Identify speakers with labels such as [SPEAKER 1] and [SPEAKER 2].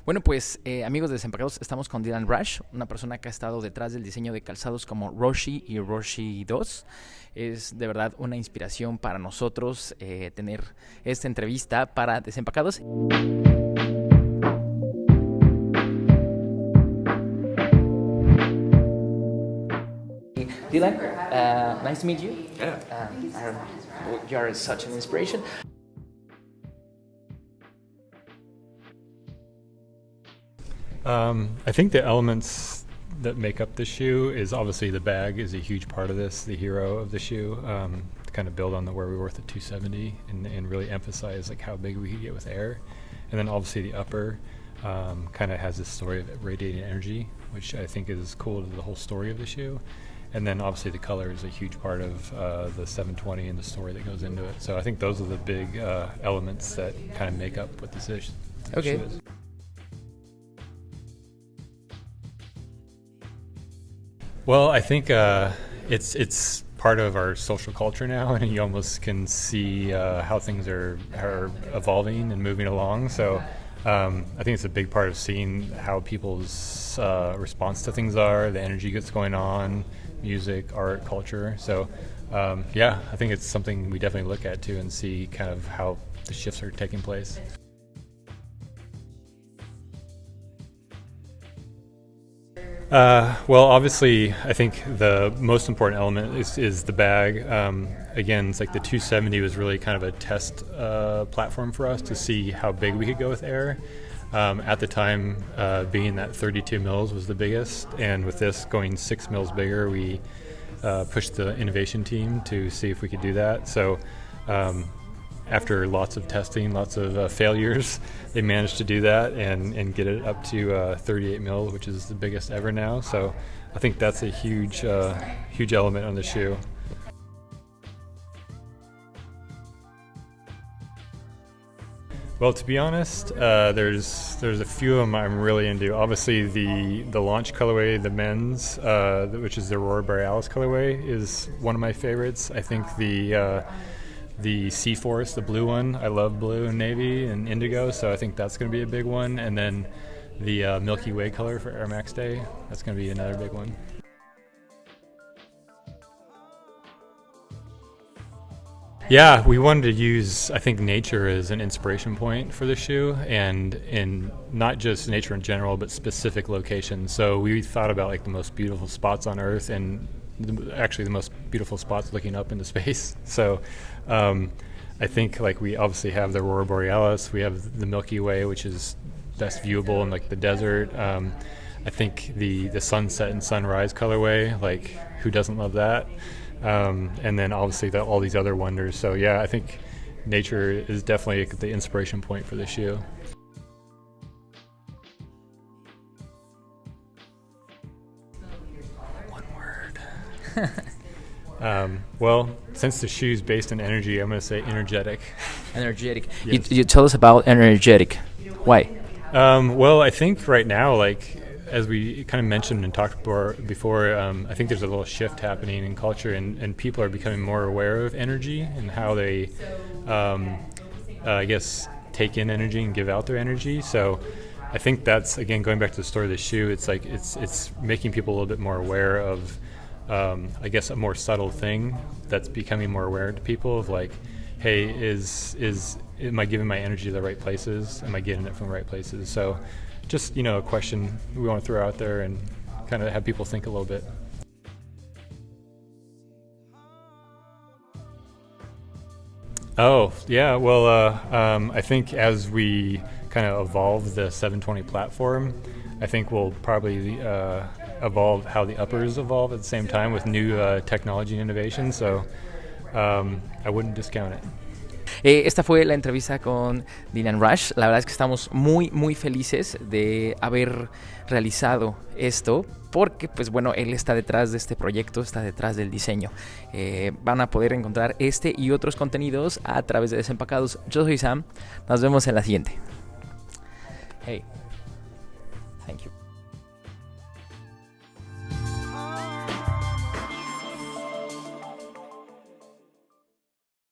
[SPEAKER 1] Bueno, pues amigos de Desempacados, estamos con Raash, una persona que ha estado detrás del diseño de calzados como Roshi y Roshi 2. Es de verdad una inspiración para nosotros tener esta entrevista para Desempacados. Dylan, nice to meet you.
[SPEAKER 2] Yeah.
[SPEAKER 1] You are such an inspiration.
[SPEAKER 3] I think the elements that make up the shoe is obviously the bag is a huge part of this, the hero of the shoe. To kind of build on where we were with the 270 and really emphasize like how big we could get with air. And then obviously the upper kind of has this story of radiating energy, which I think is cool to the whole story of the shoe. And then obviously the color is a huge part of the 720 and the story that goes into it. So I think those are the big elements that kind of make up what the shoe is. Well, I think it's part of our social culture now, and you almost can see how things are evolving and moving along. So I think it's a big part of seeing how people's response to things are, the energy that's going on, music, art, culture. So yeah, I think it's something we definitely look at too and see kind of how the shifts are taking place. Well, obviously, I think the most important element is the bag. Again, it's like the 270 was really kind of a test platform for us to see how big we could go with air. At the time, being that 32 mils was the biggest, and with this going 6 mils bigger, we pushed the innovation team to see if we could do that. So after lots of testing, lots of failures, they managed to do that and get it up to 38 mils, which is the biggest ever now. So I think that's a huge element on the shoe. Well, to be honest, there's a few of them I'm really into. Obviously, the launch colorway, the men's, which is the Aurora Borealis colorway, is one of my favorites. I think the Sea Forest, the blue one, I love blue and navy and indigo, so I think that's going to be a big one. And then the Milky Way color for Air Max Day, that's going to be another big one. Yeah, we wanted to use, I think, nature as an inspiration point for the shoe, and in not just nature in general, but specific locations. So we thought about like the most beautiful spots on Earth and actually the most beautiful spots looking up into space. So I think like we obviously have the Aurora Borealis, we have the Milky Way, which is best viewable in like the desert. I think the sunset and sunrise colorway, like who doesn't love that? And then obviously all these other wonders. So yeah, I think nature is definitely the inspiration point for the shoe.
[SPEAKER 1] One word.
[SPEAKER 3] Well, since the shoe's based on energy, I'm going to say energetic.
[SPEAKER 1] Energetic.
[SPEAKER 3] Yes.
[SPEAKER 1] You tell us about energetic. Why?
[SPEAKER 3] Well, I think right now, like as we kind of mentioned and talked before, I think there's a little shift happening in culture, and people are becoming more aware of energy and how they, I guess, take in energy and give out their energy. So I think that's, again, going back to the story of the shoe, it's like it's making people a little bit more aware of, I guess, a more subtle thing that's becoming more aware to people of like, hey, am I giving my energy to the right places? Am I getting it from the right places? So just, a question we want to throw out there and kind of have people think a little bit. Oh, yeah. Well, I think as we kind of evolve the 720 platform, I think we'll probably evolve how the uppers evolve at the same time with new technology and innovation. So I wouldn't discount it.
[SPEAKER 1] Esta fue la entrevista con Raash. La verdad es que estamos muy, muy felices de haber realizado esto, porque, pues bueno, él está detrás de este proyecto, está detrás del diseño. Van a poder encontrar este y otros contenidos a través de Desempacados. Yo soy Sam, nos vemos en la siguiente. Hey.